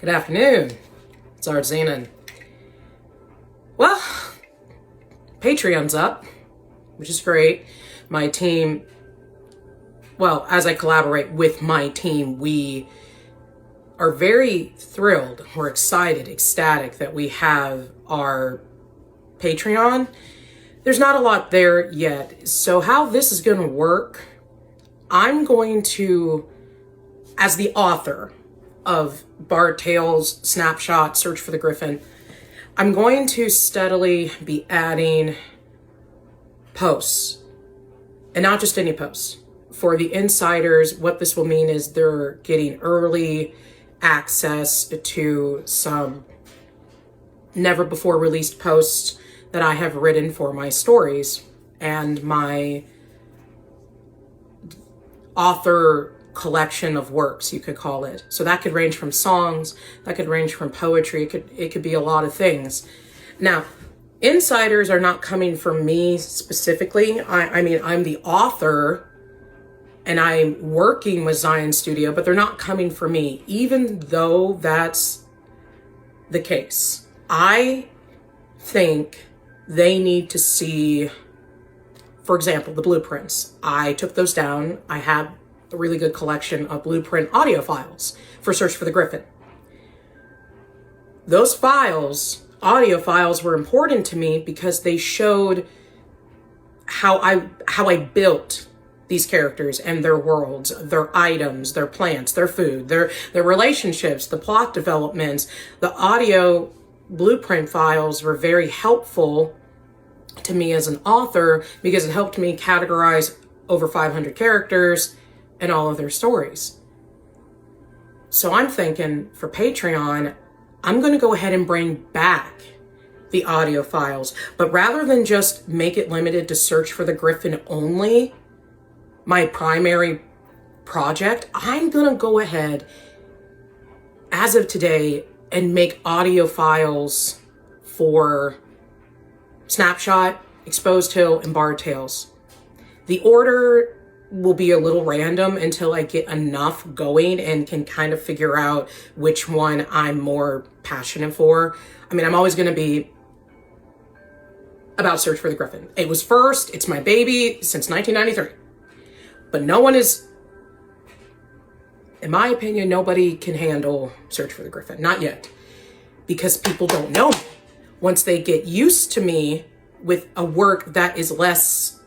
Good afternoon. It's Artzenin. Well, Patreon's up, which is great. My team, well, as I collaborate with my team, we are very thrilled. We're excited, ecstatic that we have our Patreon. There's not a lot there yet. So how this is going to work, I'm going to, as the author of Bard Tales, Snapshot, Search for the Griffin, I'm going to steadily be adding posts, and not just any posts. For the insiders, what this will mean is they're getting early access to some never before released posts that I have written for my stories and my author collection of works, you could call it. So that could range from songs, that could range from poetry, it could be a lot of things. Now, insiders are not coming from me specifically. I mean, I'm the author and I'm working with Zion Studio, but they're not coming from me, even though that's the case. I think they need to see, for example, the blueprints. I took those down. I have a really good collection of blueprint audio files for Search for the Griffin. Those files, audio files, were important to me because they showed how I built these characters and their worlds, their items, their plants, their food, their relationships, the plot developments. The audio blueprint files were very helpful to me as an author because it helped me categorize over 500 characters and all of their stories. So I'm thinking for Patreon, I'm going to go ahead and bring back the audio files, but rather than just make it limited to Search for the Griffin only, my primary project, I'm going to go ahead as of today and make audio files for Snapshot, Exposed Hill, and Bard Tales. The order will be a little random until I get enough going and can kind of figure out which one I'm more passionate for. I mean, I'm always going to be about Search for the Griffin. It was first, it's my baby since 1993. But no one is, in my opinion, nobody can handle Search for the Griffin. Not yet. Because people don't know me. Once they get used to me with a work that is less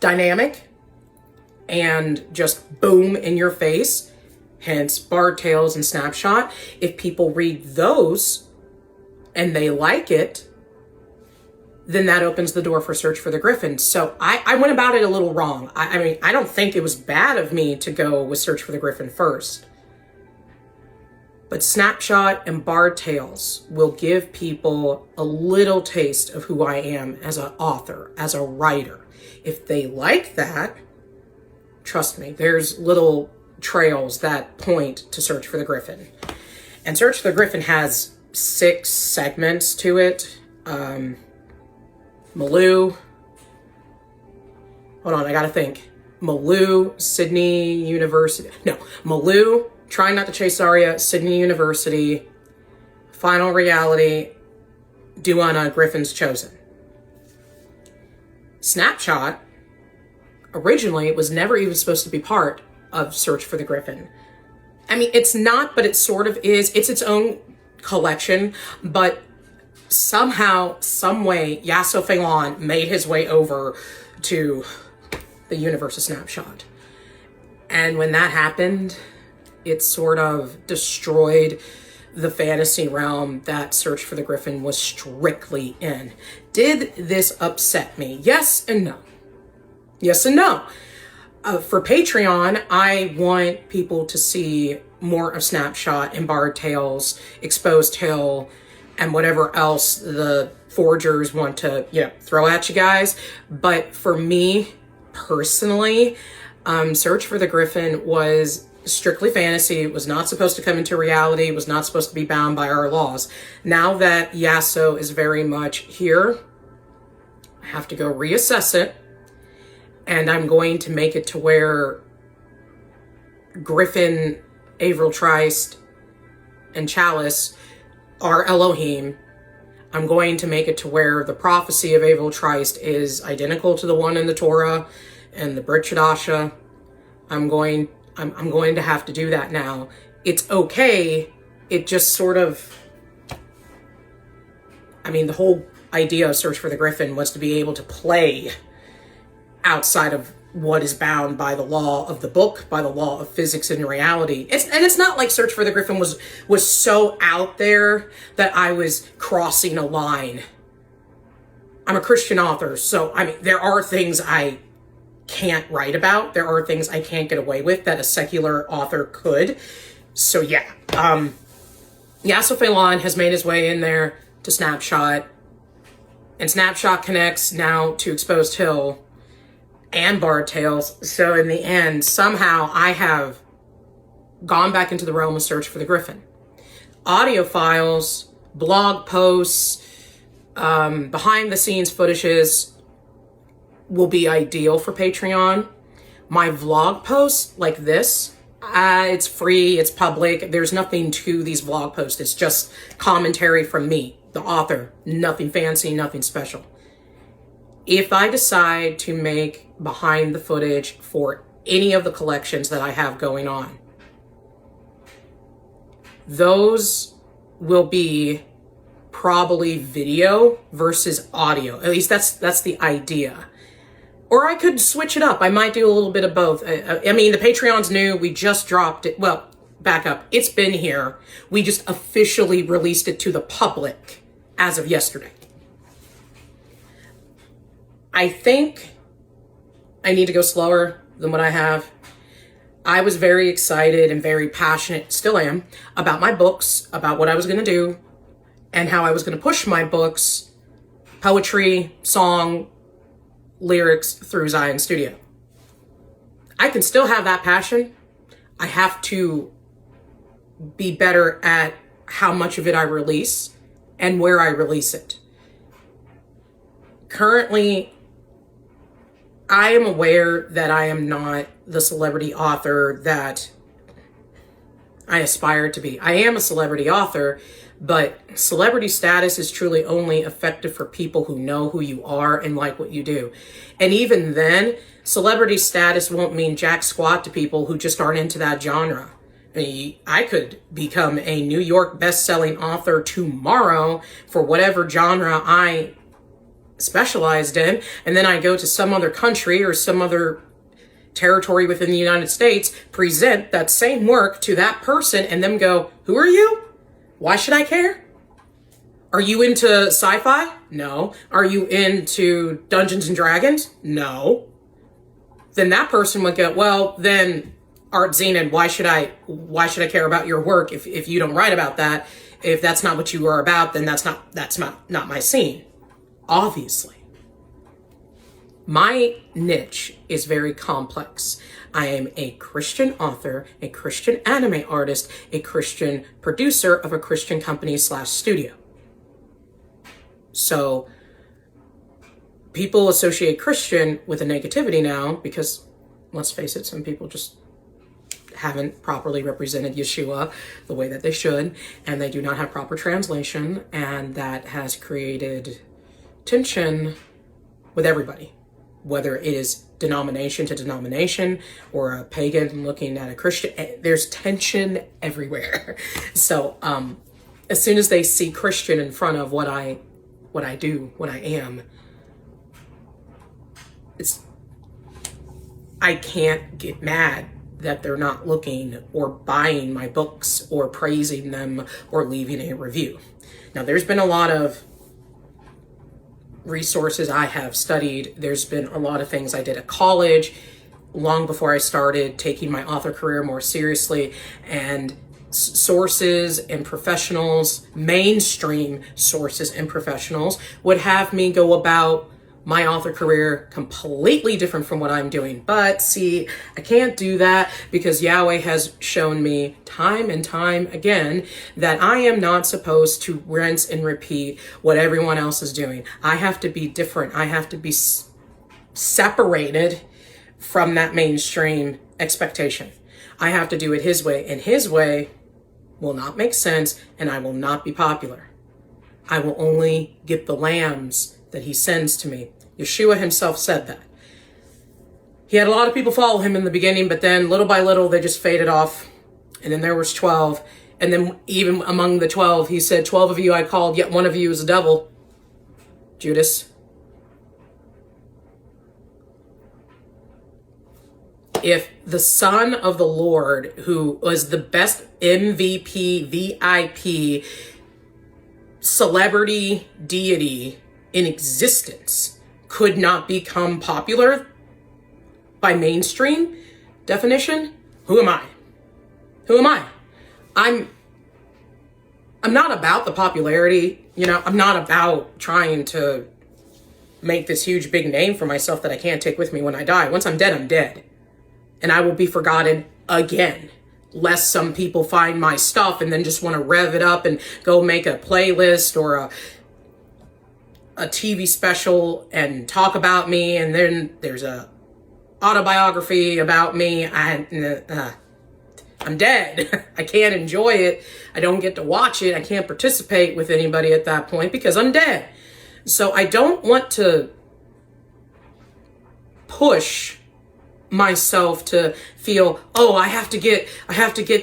dynamic and just boom in your face, hence Bard Tales and Snapshot, if people read those and they like it, then that opens the door for Search for the Griffin. So I went about it a little wrong. I mean, I don't think it was bad of me to go with Search for the Griffin first. But Snapshot and Bard Tales will give people a little taste of who I am as an author, as a writer. If they like that, trust me, there's little trails that point to Search for the Griffin. And Search for the Griffin has 6 segments to it. Malou. Hold on, I gotta think. Malou, Sydney University. No, Malou, Trying Not to Chase Arya, Sydney University, Final Reality, Duana, Griffin's Chosen. Snapshot, originally, it was never even supposed to be part of Search for the Griffin. I mean, it's not, but it sort of is. It's its own collection, but somehow, some way, Yasso Phelan made his way over to the universe of Snapshot. And when that happened, it sort of destroyed the fantasy realm that Search for the Griffin was strictly in. Did this upset me? Yes and no. Yes and no. For Patreon, I want people to see more of Snapshot and Bard Tales, Exposed Hill, and whatever else the forgers want to, throw at you guys. But for me, personally, Search for the Griffin was strictly fantasy. It was not supposed to come into reality. It was not supposed to be bound by our laws. Now that Yasso is very much here, I have to go reassess it. And I'm going to make it to where Griffin Avril Trist and Chalice are Elohim. I'm going to make it to where the prophecy of Avril Trist is identical to the one in the Torah and the Brit Chadasha. I'm going to have to do that now. It's okay. It just sort of, I mean, the whole idea of Search for the Griffin was to be able to play outside of what is bound by the law of the book, by the law of physics and reality. It's not like Search for the Griffin was so out there that I was crossing a line. I'm a Christian author, so I mean, there are things I can't write about. There are things I can't get away with that a secular author could. So yeah, Yasser Phelan has made his way in there to Snapshot, and Snapshot connects now to Exposed Hill and Bard Tales. So in the end, somehow I have gone back into the realm of Search for the Griffin. Audio files, blog posts, behind the scenes footages will be ideal for Patreon. My vlog posts like this, it's free, it's public. There's nothing to these vlog posts. It's just commentary from me, the author. Nothing fancy, nothing special. If I decide to make behind the footage for any of the collections that I have going on, those will be probably video versus audio. At least that's the idea. Or I could switch it up. I might do a little bit of both. I mean, the Patreon's new. We just dropped it. Well, back up. It's been here. We just officially released it to the public as of yesterday. I think I need to go slower than what I have. I was very excited and very passionate, still am, about my books, about what I was going to do, and how I was going to push my books, poetry, song, lyrics through Zion Studio. I can still have that passion. I have to be better at how much of it I release and where I release it. Currently, I am aware that I am not the celebrity author that I aspire to be. I am a celebrity author, but celebrity status is truly only effective for people who know who you are and like what you do. And even then, celebrity status won't mean jack squat to people who just aren't into that genre. I could become a New York best-selling author tomorrow for whatever genre I specialized in, and then I go to some other country or some other territory within the United States, present that same work to that person, and them go, who are you? Why should I care? Are you into sci-fi? No. Are you into Dungeons and Dragons? No. Then that person would go, well, then Artzenin, why should I care about your work if you don't write about that? If that's not what you are about, then that's not my scene. Obviously. My niche is very complex. I am a Christian author, a Christian anime artist, a Christian producer of a Christian company / studio. So people associate Christian with a negativity now because, let's face it, some people just haven't properly represented Yeshua the way that they should, and they do not have proper translation, and that has created tension with everybody, whether it is denomination to denomination or a pagan looking at a Christian. There's tension everywhere. So as soon as they see Christian in front of what I do, what I am, I can't get mad that they're not looking or buying my books or praising them or leaving a review. Now, there's been a lot of resources I have studied. There's been a lot of things I did at college long before I started taking my author career more seriously, and sources and professionals, mainstream sources and professionals, would have me go about my author career completely different from what I'm doing. But see, I can't do that because Yahweh has shown me time and time again that I am not supposed to rinse and repeat what everyone else is doing. I have to be different. I have to be separated from that mainstream expectation. I have to do it his way, and his way will not make sense, and I will not be popular. I will only get the lambs that he sends to me. Yeshua himself said that. He had a lot of people follow him in the beginning, but then little by little, they just faded off. And then there was 12. And then even among the 12, he said, 12 of you I called, yet one of you is a devil. Judas. If the Son of the Lord, who was the best MVP, VIP, celebrity deity in existence, could not become popular by mainstream definition, who am I? Who am I? I'm not about the popularity, you know, I'm not about trying to make this huge big name for myself that I can't take with me when I die. Once I'm dead, I'm dead. And I will be forgotten again, lest some people find my stuff and then just want to rev it up and go make a playlist or a TV special and talk about me. And then there's a autobiography about me. I'm dead. I can't enjoy it. I don't get to watch it. I can't participate with anybody at that point because I'm dead. So I don't want to push myself to feel, oh, I have to get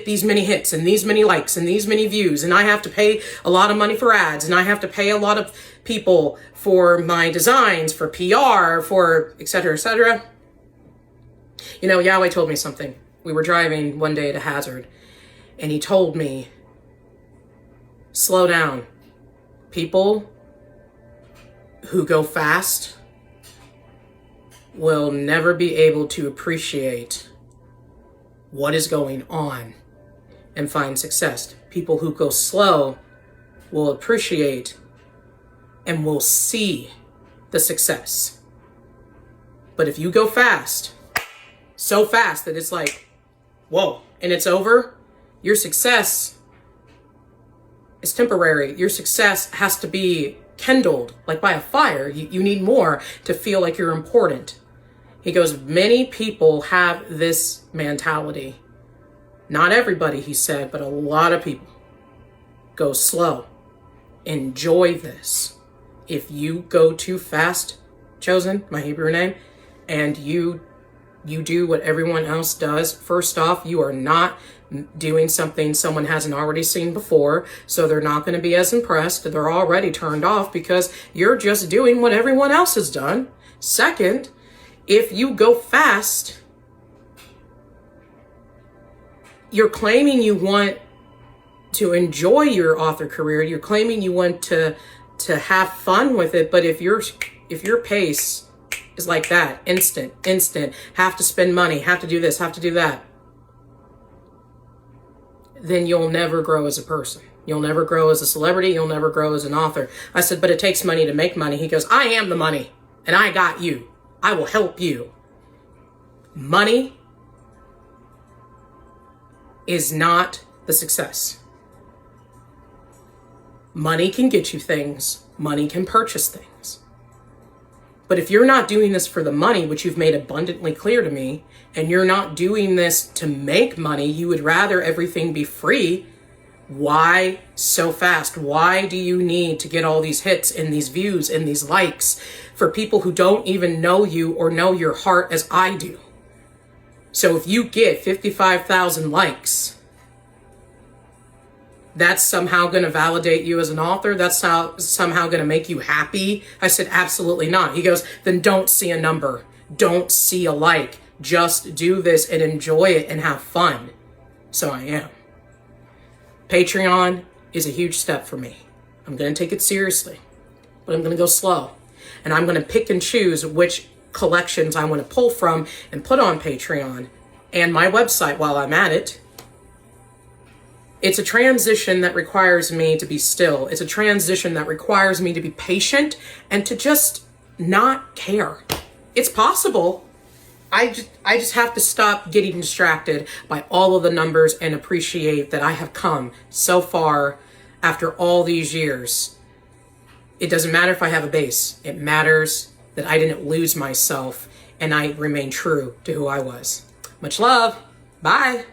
these many hits and these many likes and these many views, and I have to pay a lot of money for ads, and I have to pay a lot of people for my designs, for PR, for et cetera, et cetera. You know, Yahweh told me something. We were driving one day to Hazard, and he told me, slow down. People who go fast will never be able to appreciate what is going on and find success. People who go slow will appreciate and will see the success. But if you go fast, so fast that it's like, whoa, and it's over, your success is temporary. Your success has to be kindled like by a fire. You need more to feel like you're important. He goes, many people have this mentality. Not everybody, he said, but a lot of people. Go slow. Enjoy this. If you go too fast, Chosen, my Hebrew name, and you do what everyone else does, first off, you are not doing something someone hasn't already seen before, so they're not going to be as impressed. They're already turned off because you're just doing what everyone else has done. Second, if you go fast, you're claiming you want to enjoy your author career. You're claiming you want to have fun with it. But if your pace is like that, instant, have to spend money, have to do this, have to do that, then you'll never grow as a person. You'll never grow as a celebrity. You'll never grow as an author. I said, but it takes money to make money. He goes, I am the money, and I got you. I will help you. Money is not the success. Money can get you things. Money can purchase things. But if you're not doing this for the money, which you've made abundantly clear to me, and you're not doing this to make money, you would rather everything be free, why so fast? Why do you need to get all these hits and these views and these likes for people who don't even know you or know your heart as I do? So if you get 55,000 likes, that's somehow going to validate you as an author? That's somehow going to make you happy? I said, absolutely not. He goes, then don't see a number. Don't see a like. Just do this and enjoy it and have fun. So I am. Patreon is a huge step for me. I'm going to take it seriously, but I'm going to go slow. And I'm going to pick and choose which collections I want to pull from and put on Patreon and my website while I'm at it. It's a transition that requires me to be still. It's a transition that requires me to be patient and to just not care. It's possible. I just have to stop getting distracted by all of the numbers and appreciate that I have come so far after all these years. It doesn't matter if I have a base. It matters that I didn't lose myself and I remain true to who I was. Much love. Bye.